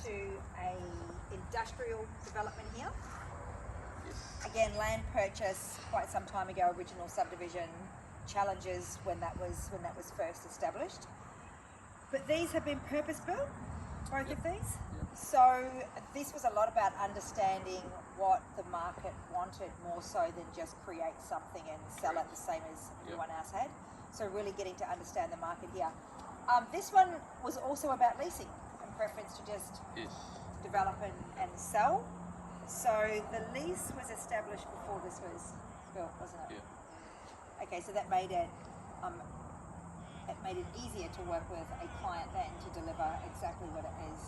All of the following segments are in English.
to a industrial development here. Yes. Again, land purchase quite some time ago, original subdivision, challenges when that was first established. But these have been purpose built, both of these. So this was a lot about understanding what the market wanted, more so than just create something and sell it the same as everyone else had. So really getting to understand the market here. This one was also about leasing and preference to just develop and sell. So the lease was established before this was built, wasn't it? Yeah. Okay, so that made it easier to work with a client then to deliver exactly what it is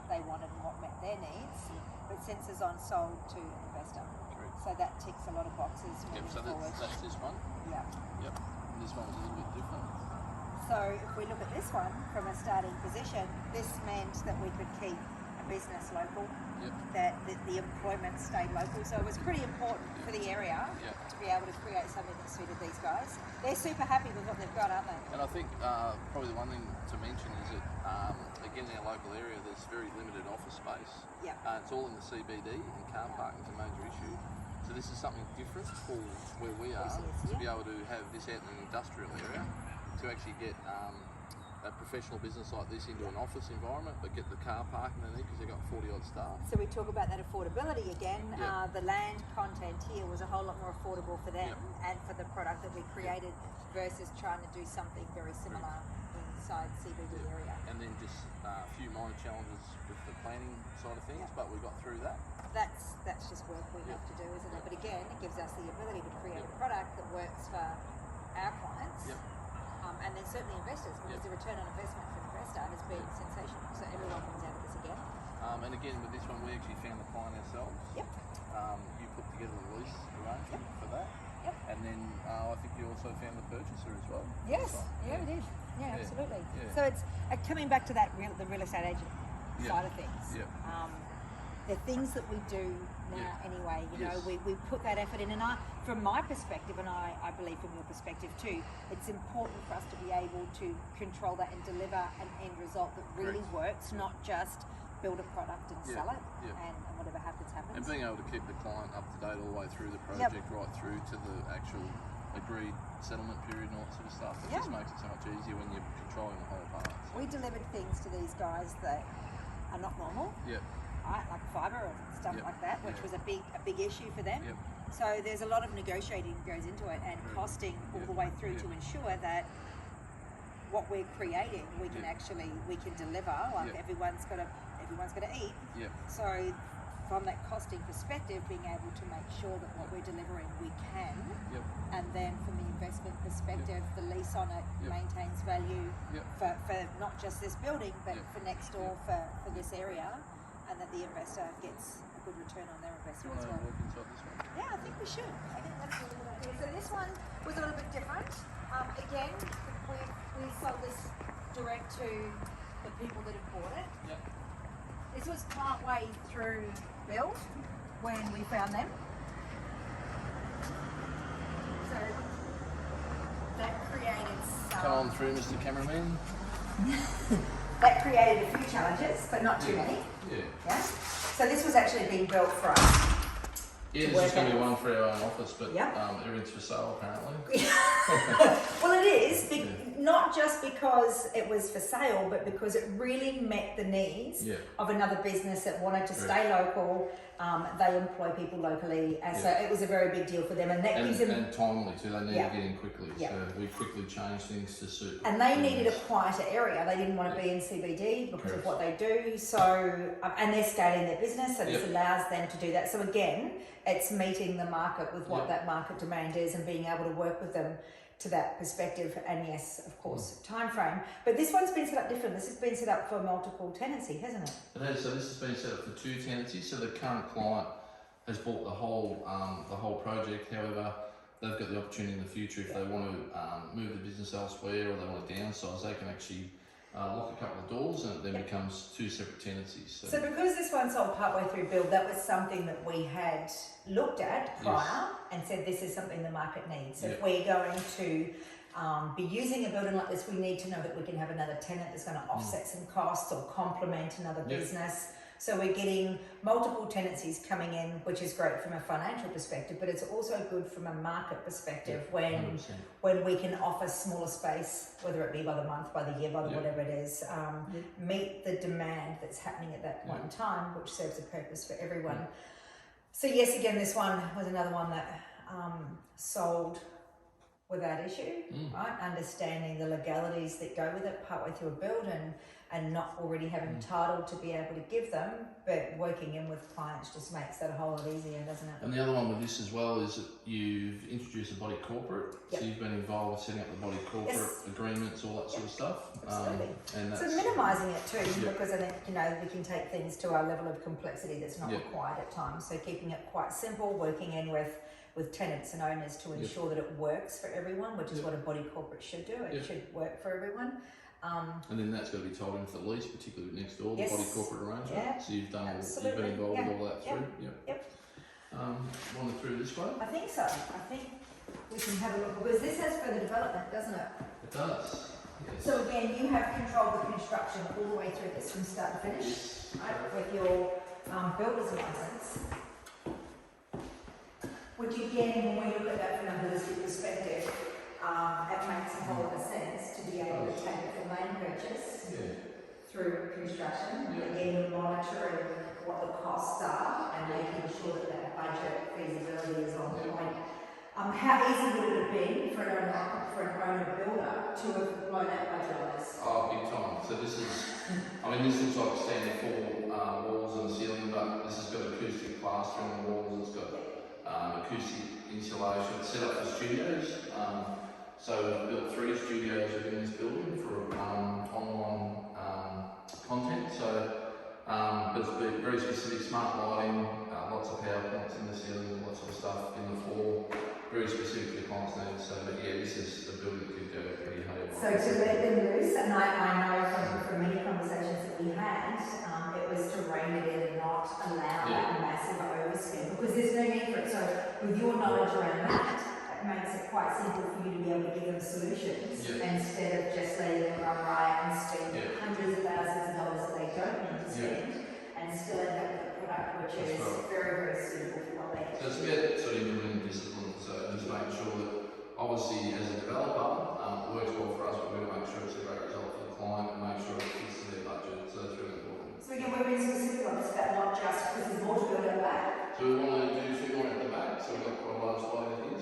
they wanted and what met their needs. But since it's on sold to an investor. Correct. So that ticks a lot of boxes moving So forward. that's this one. Yeah. Yep. And this one's a little bit different. So if we look at this one from a starting position, this meant that we could keep a business local, that the employment stayed local. So it was pretty important for the area to be able to create something that suited these guys. They're super happy with what they've got, aren't they? And I think probably the one thing to mention is that, again, in our local area, there's very limited office space. Yeah. It's all in the CBD, and car parking is a major issue. So this is something different for where we are, to be able to have this out in an industrial area, to actually get a professional business like this into an office environment, but get the car parking they need because they've got 40 odd staff. So we talk about that affordability again. The land content here was a whole lot more affordable for them and for the product that we created versus trying to do something very similar inside CBD area. And then just a few minor challenges with the planning side of things, but we got through that. That's just work we have to do, isn't it? But again, it gives us the ability to create a product that works for our clients. And then certainly investors, because the return on investment for an investor has been sensational. So everyone comes out of this again. And again, with this one, we actually found the client ourselves. You put together the lease arrangement for that. And then I think you also found the purchaser as well. Yes, we did. Yeah, absolutely. So it's coming back to that the real estate agent side of things. The things that we do now anyway, you know, we put that effort in, and from my perspective, and I believe from your perspective too, it's important for us to be able to control that and deliver an end result that really works, not just build a product and sell it, and whatever happens. And being able to keep the client up to date all the way through the project, right through to the actual agreed settlement period and all that sort of stuff. It just makes it so much easier when you're controlling the whole part. So. We delivered things to these guys that are not normal. Right, like fibre and stuff like that, which was a big issue for them. So there's a lot of negotiating goes into it, and costing all the way through to ensure that what we're creating we can deliver. Like everyone's got to eat. So from that costing perspective, being able to make sure that what we're delivering we can, and then from the investment perspective, the lease on it maintains value for not just this building, but for next door for this area. And that the investor gets a good return on their investment as well. Look inside this one? Yeah, I think we should. I think that's a really good idea. So this one was a little bit different. Again, we sold this direct to the people that have bought it. This was part way through build when we found them. So that created some... Come on through, Mr. Cameraman. That created a few challenges, but not too many. Yeah. So this was actually being built for us. Yeah, this is going to be one for our own office, but everything's for sale apparently. Well, it is, not just because it was for sale, but because it really met the needs of another business that wanted to stay local. They employ people locally, and so it was a very big deal for them. And that gives them... And timely too, they needed to get in quickly, so we quickly changed things to suit. And they needed a quieter area. They didn't want to be in CBD because of what they do. So, and they're scaling their business, so this allows them to do that. So again, it's meeting the market with what that market demand is and being able to work with them to that perspective, and yes, of course, time frame. But this one's been set up different. This has been set up for multiple tenancy, hasn't it? It has. So this has been set up for 2 tenancies. So the current client has bought the whole project. However, they've got the opportunity in the future if they want to move the business elsewhere or they want to downsize, they can actually lock a couple of doors, and it then becomes 2 separate tenancies. So because this one sold partway through build, that was something that we had looked at prior and said this is something the market needs. So if we're going to be using a building like this, we need to know that we can have another tenant that's going to offset some costs or complement another business So we're getting multiple tenancies coming in, which is great from a financial perspective, but it's also good from a market perspective when we can offer smaller space, whether it be by the month, by the year, by the whatever it is, meet the demand that's happening at that point in time, which serves a purpose for everyone. So yes, again, this one was another one that sold without issue, right? Understanding the legalities that go with it partway through a build and not already having title to be able to give them, but working in with clients just makes that a whole lot easier, doesn't it? And the other one with this as well is that you've introduced a body corporate, so you've been involved with setting up the body corporate agreements, all that sort of stuff. Absolutely. And that's, so minimising it too, because I think, you know, we can take things to our level of complexity that's not required at times. So keeping it quite simple, working in with tenants and owners to ensure that it works for everyone, which is what a body corporate should do. It should work for everyone. And then that's got to be told into the lease, particularly next door, the body corporate arrangement. So you've done, you've been involved with all that through. Want to through this way? I think so. I think we can have a look, because this has further development, doesn't it? It does. Yes. So again, you have control of the construction all the way through this from start to finish, right? With your builder's license. Which again, when we look at that from a holistic perspective, it makes a whole lot of sense to be able to take it from land purchase through construction. Again, monitoring what the costs are and making sure that that budget feasibility is on point. How easy would it have been for an owner builder to have blown that budget on this? Oh, big time. So this is, I mean, this looks like standard four walls and ceiling, but this has got acoustic plastering on the walls. It's got acoustic insulation. It's set up for studios. So we've built 3 studios within this building for online content. So there's very specific smart lighting, lots of power points in the ceiling, lots of stuff in the floor, very specific to clients' needs. So this is a building that could go pretty high. So to let them loose, and I know from many conversations that we had, it was to rein it in and not allow that massive overspend, because there's no need for it. So with your knowledge around that, it makes it quite simple for you to be able to give them solutions instead of just letting them run riot and spend hundreds of thousands of dollars that they don't need to spend and still end up with a product which is very, very suitable for what they need. So it's about sort of implementing discipline, so just making sure that obviously as a developer, it works well for us, but we've got to make sure it's a great result for the client and make sure it fits to their budget, so that's really important. So again, we're being specific on this, but not just because there's more to build at the back. So we want to do 2 more at the back, so we've got quite a large slide here.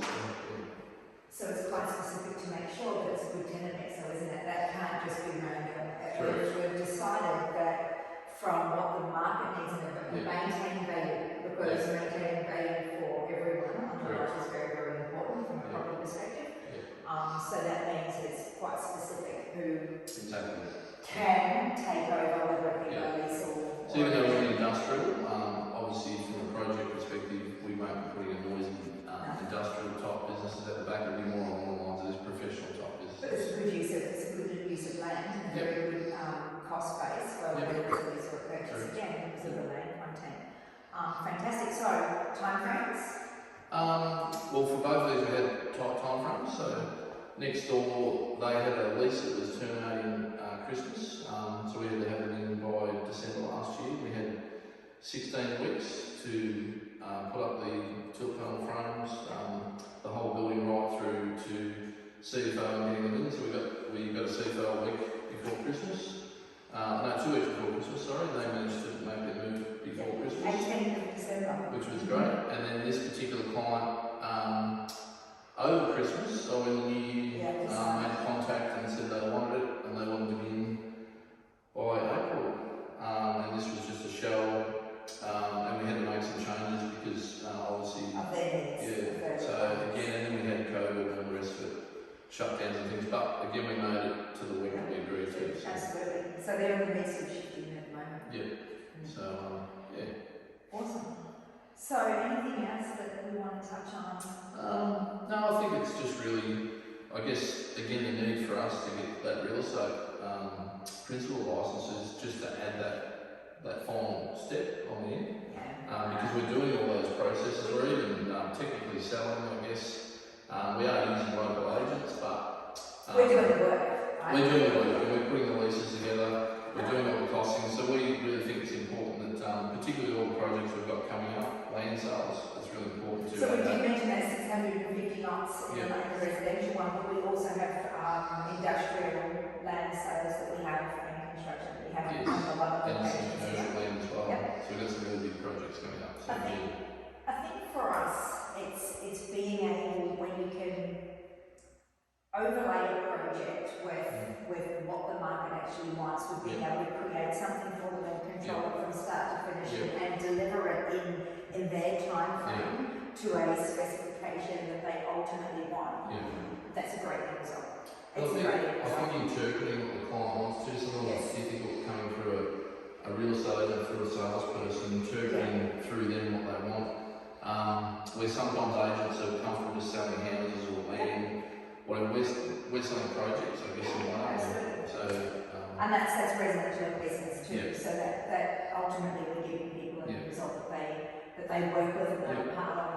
So it's quite specific to make sure that it's a good tenant mix, so isn't it? That can't just be random. We've decided that from what the market needs and maintain value, because maintaining value for everyone on the lot is very, very important from a property perspective. So that means it's quite specific who can take over, whether it be a lease or... So even though we're industrial, obviously from a project perspective, we won't be putting a noisy industrial type businesses at the back. It'll be more along the lines of this professional type business. But it's a good use of land and a very good cost base for whether it's a lease or a purchase again because of the land content. Fantastic. So timeframes? Well, for both of these we had tight timeframes. So next door they had a lease that was terminating Christmas. So we had to have it in by December last year. We had 16 weeks to put up the tilt panel frames, the whole building right through to CFO and getting them in. So we got a CFO a week before Christmas. No, 2 weeks before Christmas, sorry. They managed to make their move before Christmas. 18th of December. Which was great. And then this particular client, over Christmas, so in the new year, made contact and said they wanted it and they wanted to be in by April. And this was just a show. And we had to make some changes because obviously, so again, and then we had COVID and the rest of it, shutdowns and things, but again we made it to the week that we agreed to. So. Absolutely. So they're in the midst of shifting at the moment. So, Awesome. So anything else that we want to touch on? No, I think it's just really, I guess, again, the need for us to get that real estate principal licenses just to add that final step on the end. Because we're doing all those processes, we're even technically selling, I guess. We are using local agents, but... we're doing the work. We're doing the work, and we're putting the leases together. we're doing all the costing. So we really think it's important that, particularly all the projects we've got coming up, land sales, it's really important to. So we did mention that 650 lots in the residential one, but we also have industrial land sales that we have and construction that we have Yes, on a lot of and some locations. commercial land as well. Yep. So we've got some really big projects coming up. So I think for us, it's being able, when you can overlay a project with what the market actually wants, with being able to create something for them and control it from start to finish and deliver it in their time frame to a specification that they ultimately want. That's a great result. It's a great result. I think interpreting what the client wants to, sometimes it's difficult coming through a real estate agent, through a salesperson, interpreting through them what they want. Where sometimes agents are comfortable just selling houses or land, whatever, we're selling projects, I guess, in one way. So, and that's residential business too, so that ultimately we're giving people a result that they work with and are part of